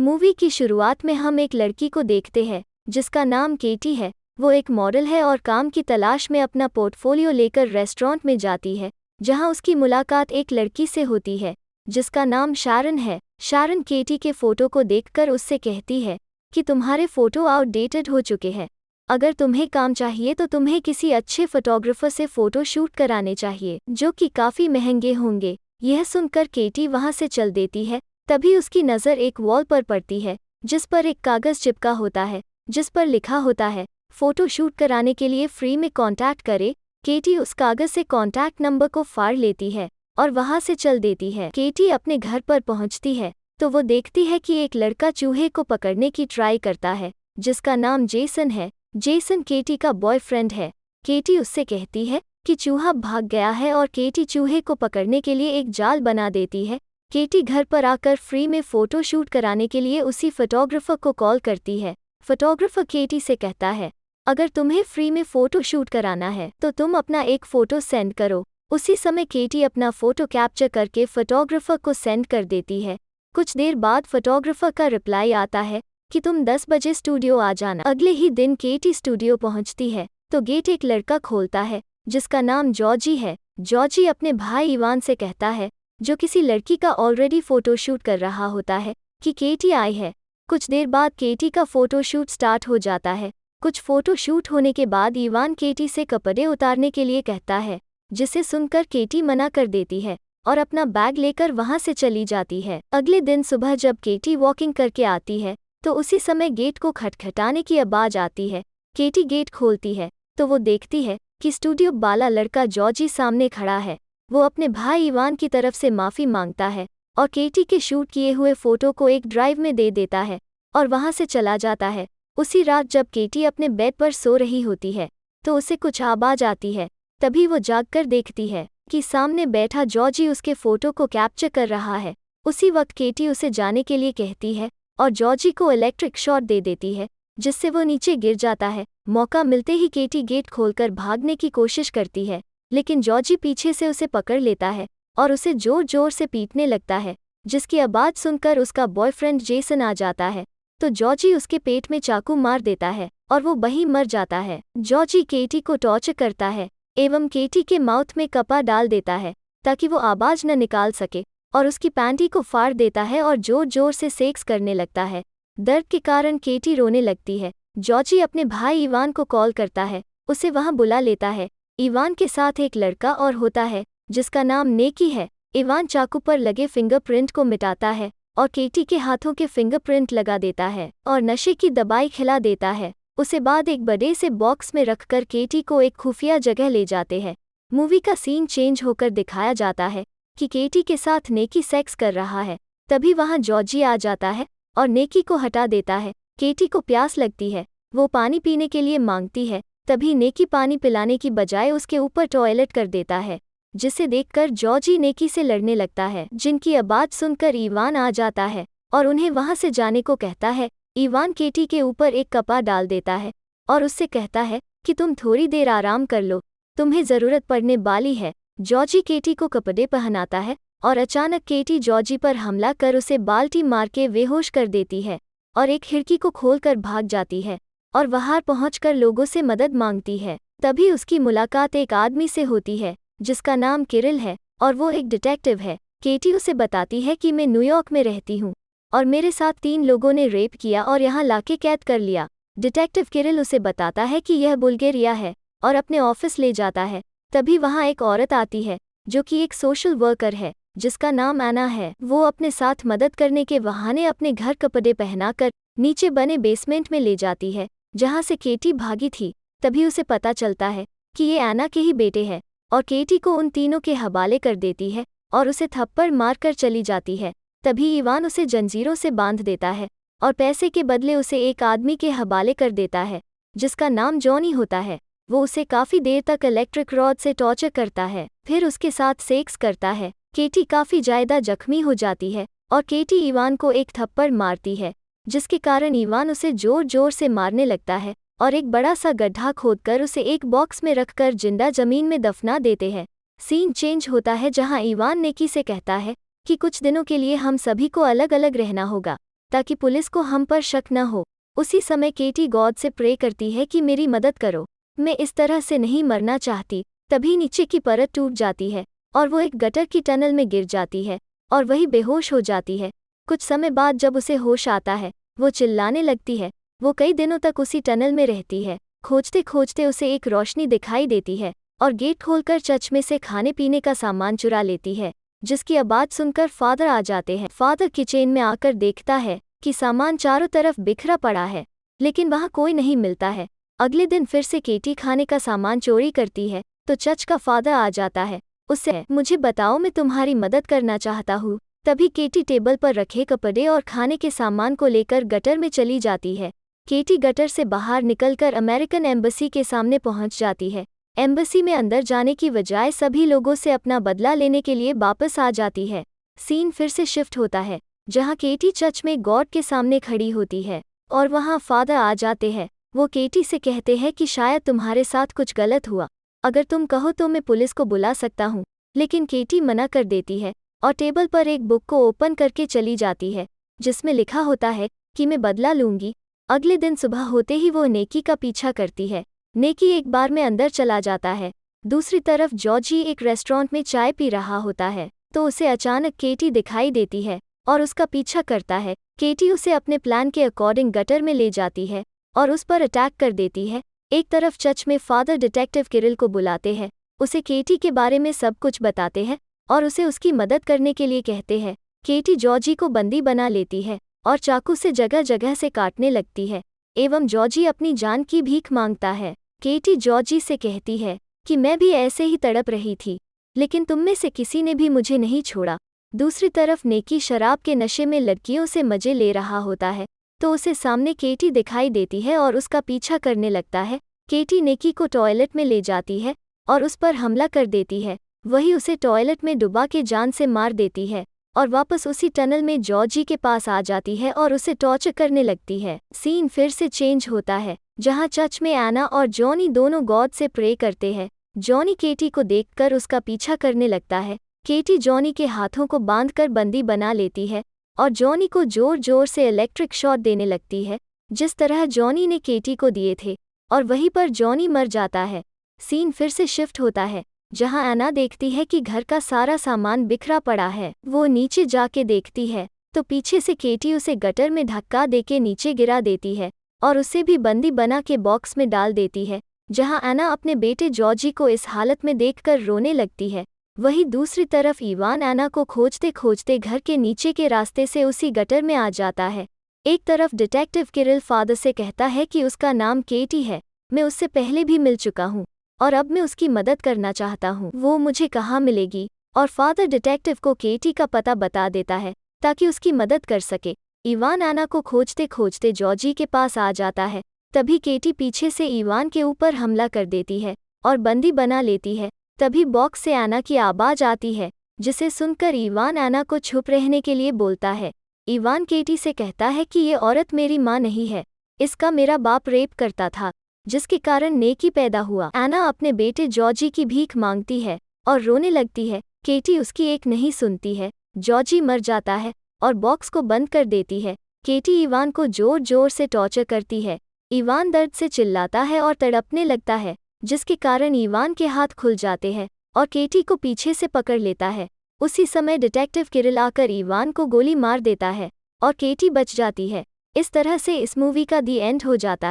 Movie की शुरुआत में हम एक लड़की को देखते हैं जिसका नाम केटी है। वो एक मॉडल है और काम की तलाश में अपना पोर्टफोलियो लेकर रेस्टोरेंट में जाती है, जहां उसकी मुलाकात एक लड़की से होती है जिसका नाम शारन है। शारन केटी के फोटो को देखकर उससे कहती है कि तुम्हारे फोटो आउटडेटेड हो चुके हैं। अगर तुम्हें काम चाहिए तो तुम्हें किसी अच्छे फोटोग्राफर से फोटो शूट कराने चाहिए, जो कि काफ़ी महंगे होंगे। यह सुनकर केटी वहां से चल देती है। तभी उसकी नज़र एक वॉल पर पड़ती है जिस पर एक कागज़ चिपका होता है जिस पर लिखा होता है, फ़ोटो शूट कराने के लिए फ्री में कांटेक्ट करे। केटी उस कागज़ से कांटेक्ट नंबर को फाड़ लेती है और वहां से चल देती है। केटी अपने घर पर पहुंचती है तो वो देखती है कि एक लड़का चूहे को पकड़ने की ट्राई करता है जिसका नाम जेसन है। जेसन केटी का बॉयफ्रेंड है। केटी उससे कहती है कि चूहा भाग गया है और केटी चूहे को पकड़ने के लिए एक जाल बना देती है। केटी घर पर आकर फ्री में फ़ोटो शूट कराने के लिए उसी फोटोग्राफर को कॉल करती है। फोटोग्राफर केटी से कहता है, अगर तुम्हें फ्री में फ़ोटो शूट कराना है तो तुम अपना एक फ़ोटो सेंड करो। उसी समय केटी अपना फ़ोटो कैप्चर करके फोटोग्राफर को सेंड कर देती है। कुछ देर बाद फोटोग्राफर का रिप्लाई आता है कि तुम 10 बजे स्टूडियो आ जाना। अगले ही दिन केटी स्टूडियो पहुंचती है तो गेट एक लड़का खोलता है जिसका नाम जॉर्जी है। जॉर्जी अपने भाई इवान से कहता है, जो किसी लड़की का ऑलरेडी फ़ोटोशूट कर रहा होता है, कि केटी आई है। कुछ देर बाद केटी का फ़ोटोशूट स्टार्ट हो जाता है। कुछ फ़ोटो शूट होने के बाद इवान केटी से कपड़े उतारने के लिए कहता है, जिसे सुनकर केटी मना कर देती है और अपना बैग लेकर वहां से चली जाती है। अगले दिन सुबह जब केटी वॉकिंग करके आती है तो उसी समय गेट को खटखटाने की आवाज़ आती है। केटी गेट खोलती है तो वो देखती है कि स्टूडियो वाला लड़का जॉर्जी सामने खड़ा है। वो अपने भाई इवान की तरफ से माफ़ी मांगता है और केटी के शूट किए हुए फ़ोटो को एक ड्राइव में दे देता है और वहां से चला जाता है। उसी रात जब केटी अपने बेड पर सो रही होती है तो उसे कुछ आवाज़ आती है। तभी वो जागकर देखती है कि सामने बैठा जॉर्जी उसके फ़ोटो को कैप्चर कर रहा है। उसी वक्त केटी उसे जाने के लिए कहती है और जॉर्जी को इलेक्ट्रिक शॉट दे देती है जिससे वो नीचे गिर जाता है। मौका मिलते ही केटी गेट खोलकर भागने की कोशिश करती है, लेकिन जॉर्जी पीछे से उसे पकड़ लेता है और उसे जोर जोर से पीटने लगता है, जिसकी आवाज़ सुनकर उसका बॉयफ्रेंड जेसन आ जाता है तो जॉर्जी उसके पेट में चाकू मार देता है और वो वहीं मर जाता है। जॉर्जी केटी को टॉर्चर करता है एवं केटी के माउथ में कपा डाल देता है ताकि वो आवाज़ न निकाल सके और उसकी पैंटी को फाड़ देता है और जोर जोर से सेक्स करने लगता है। दर्द के कारण केटी रोने लगती है। जॉर्जी अपने भाई इवान को कॉल करता है, उसे वहां बुला लेता है। इवान के साथ एक लड़का और होता है जिसका नाम नेकी है। इवान चाकू पर लगे फिंगरप्रिंट को मिटाता है और केटी के हाथों के फिंगरप्रिंट लगा देता है और नशे की दवाई खिला देता है। उसे बाद एक बड़े से बॉक्स में रखकर केटी को एक खुफिया जगह ले जाते हैं। मूवी का सीन चेंज होकर दिखाया जाता है कि केटी के साथ नेकी सेक्स कर रहा है। तभी वहां जॉर्जी आ जाता है और नेकी को हटा देता है। केटी को प्यास लगती है, वो पानी पीने के लिए मांगती है। तभी नेकी पानी पिलाने की बजाय उसके ऊपर टॉयलेट कर देता है, जिसे देखकर जॉर्जी नेकी से लड़ने लगता है, जिनकी आवाज़ सुनकर इवान आ जाता है और उन्हें वहां से जाने को कहता है। इवान केटी के ऊपर एक कपा डाल देता है और उससे कहता है कि तुम थोड़ी देर आराम कर लो, तुम्हें ज़रूरत पड़ने वाली है। जॉर्जी केटी को कपड़े पहनाता है और अचानक केटी जॉर्जी पर हमला कर उसे बाल्टी मार के बेहोश कर देती है और एक खिड़की को खोलकर भाग जाती है और बाहर पहुंचकर लोगों से मदद मांगती है। तभी उसकी मुलाकात एक आदमी से होती है जिसका नाम किरिल है और वो एक डिटेक्टिव है। केटी उसे बताती है कि मैं न्यूयॉर्क में रहती हूँ और मेरे साथ 3 लोगों ने रेप किया और यहाँ लाके कैद कर लिया। डिटेक्टिव किरिल उसे बताता है कि यह बुल्गारिया है और अपने ऑफिस ले जाता है। तभी वहाँ एक औरत आती है जो कि एक सोशल वर्कर है जिसका नाम एना है। वो अपने साथ मदद करने के बहाने अपने घर कपड़े पहनाकर नीचे बने बेसमेंट में ले जाती है जहाँ से केटी भागी थी। तभी उसे पता चलता है कि ये एना के ही बेटे हैं और केटी को उन तीनों के हवाले कर देती है और उसे थप्पड़ मारकर चली जाती है। तभी इवान उसे जंजीरों से बांध देता है और पैसे के बदले उसे एक आदमी के हवाले कर देता है जिसका नाम जॉनी होता है। वो उसे काफ़ी देर तक इलेक्ट्रिक रॉड से टॉर्चर करता है, फिर उसके साथ सेक्स करता है। केटी काफ़ी ज़्यादा जख्मी हो जाती है और केटी इवान को एक थप्पड़ मारती है, जिसके कारण इवान उसे जोर जोर से मारने लगता है और एक बड़ा सा गड्ढा खोदकर उसे एक बॉक्स में रखकर जिंदा जमीन में दफना देते हैं। सीन चेंज होता है जहां इवान नेकी से कहता है कि कुछ दिनों के लिए हम सभी को अलग अलग रहना होगा, ताकि पुलिस को हम पर शक न हो। उसी समय केटी गॉड से प्रे करती है कि मेरी मदद करो, मैं इस तरह से नहीं मरना चाहती। तभी नीचे की परत टूट जाती है और वो एक गटर की टनल में गिर जाती है और वही बेहोश हो जाती है। कुछ समय बाद जब उसे होश आता है, वो चिल्लाने लगती है। वो कई दिनों तक उसी टनल में रहती है। खोजते खोजते उसे एक रोशनी दिखाई देती है और गेट खोलकर चर्च में से खाने पीने का सामान चुरा लेती है, जिसकी आवाज़ सुनकर फादर आ जाते हैं। फादर किचन में आकर देखता है कि सामान चारों तरफ बिखरा पड़ा है, लेकिन वहाँ कोई नहीं मिलता है। अगले दिन फिर से केटी खाने का सामान चोरी करती है तो चर्च का फादर आ जाता है। उससे मुझे बताओ, मैं तुम्हारी मदद करना चाहता हूँ। तभी केटी टेबल पर रखे कपड़े और खाने के सामान को लेकर गटर में चली जाती है। केटी गटर से बाहर निकलकर अमेरिकन एम्बेसी के सामने पहुंच जाती है। एम्बेसी में अंदर जाने की बजाय सभी लोगों से अपना बदला लेने के लिए वापस आ जाती है। सीन फिर से शिफ्ट होता है, जहां केटी चर्च में गॉड के सामने खड़ी होती है और वहां फादर आ जाते हैं। वो केटी से कहते हैं कि शायद तुम्हारे साथ कुछ गलत हुआ, अगर तुम कहो तो मैं पुलिस को बुला सकता हूँ। लेकिन केटी मना कर देती है और टेबल पर एक बुक को ओपन करके चली जाती है, जिसमें लिखा होता है कि मैं बदला लूंगी। अगले दिन सुबह होते ही वो नेकी का पीछा करती है। नेकी एक बार में अंदर चला जाता है। दूसरी तरफ जॉर्जी एक रेस्टोरेंट में चाय पी रहा होता है तो उसे अचानक केटी दिखाई देती है और उसका पीछा करता है। केटी उसे अपने प्लान के अकॉर्डिंग गटर में ले जाती है और उस पर अटैक कर देती है। एक तरफ चर्च में फादर डिटेक्टिव किरिल को बुलाते हैं, उसे केटी के बारे में सब कुछ बताते हैं और उसे उसकी मदद करने के लिए कहते हैं। केटी जॉर्जी को बंदी बना लेती है और चाकू से जगह जगह से काटने लगती है एवं जॉर्जी अपनी जान की भीख मांगता है। केटी जॉर्जी से कहती है कि मैं भी ऐसे ही तड़प रही थी, लेकिन तुम में से किसी ने भी मुझे नहीं छोड़ा। दूसरी तरफ नेकी शराब के नशे में लड़कियों से मजे ले रहा होता है तो उसे सामने केटी दिखाई देती है और उसका पीछा करने लगता है। केटी नेकी को टॉयलेट में ले जाती है और उस पर हमला कर देती है। वही उसे टॉयलेट में डुबा के जान से मार देती है और वापस उसी टनल में जॉर्जी के पास आ जाती है और उसे टॉर्चर करने लगती है। सीन फिर से चेंज होता है, जहां चर्च में एना और जॉनी दोनों गॉड से प्रे करते हैं। जॉनी केटी को देखकर उसका पीछा करने लगता है। केटी जॉनी के हाथों को बांधकर बंदी बना लेती है और जॉनी को जोर जोर से इलेक्ट्रिक शॉट देने लगती है, जिस तरह जॉनी ने केटी को दिए थे, और वहीं पर जॉनी मर जाता है। सीन फिर से शिफ्ट होता है, जहां एना देखती है कि घर का सारा सामान बिखरा पड़ा है। वो नीचे जाके देखती है तो पीछे से केटी उसे गटर में धक्का देके नीचे गिरा देती है और उसे भी बंदी बना के बॉक्स में डाल देती है, जहां एना अपने बेटे जॉर्जी को इस हालत में देखकर रोने लगती है। वहीं दूसरी तरफ इवान एना को खोजते खोजते घर के नीचे के रास्ते से उसी गटर में आ जाता है। एक तरफ डिटेक्टिव किरिल फादर से कहता है कि उसका नाम केटी है, मैं उससे पहले भी मिल चुका हूँ और अब मैं उसकी मदद करना चाहता हूँ, वो मुझे कहाँ मिलेगी। और फादर डिटेक्टिव को केटी का पता बता देता है ताकि उसकी मदद कर सके। इवान एना को खोजते खोजते जॉर्जी के पास आ जाता है। तभी केटी पीछे से इवान के ऊपर हमला कर देती है और बंदी बना लेती है। तभी बॉक्स से एना की आवाज़ आती है, जिसे सुनकर इवान एना को चुप रहने के लिए बोलता है। इवान केटी से कहता है कि ये औरत मेरी माँ नहीं है, इसका मेरा बाप रेप करता था, जिसके कारण नेकी पैदा हुआ। एना अपने बेटे जॉर्जी की भीख मांगती है और रोने लगती है। केटी उसकी एक नहीं सुनती है। जॉर्जी मर जाता है और बॉक्स को बंद कर देती है। केटी इवान को जोर जोर से टॉर्चर करती है। इवान दर्द से चिल्लाता है और तड़पने लगता है, जिसके कारण इवान के हाथ खुल जाते हैं और केटी को पीछे से पकड़ लेता है। उसी समय डिटेक्टिव किरिल आकर इवान को गोली मार देता है और केटी बच जाती है। इस तरह से इस मूवी का दी एंड हो जाता है।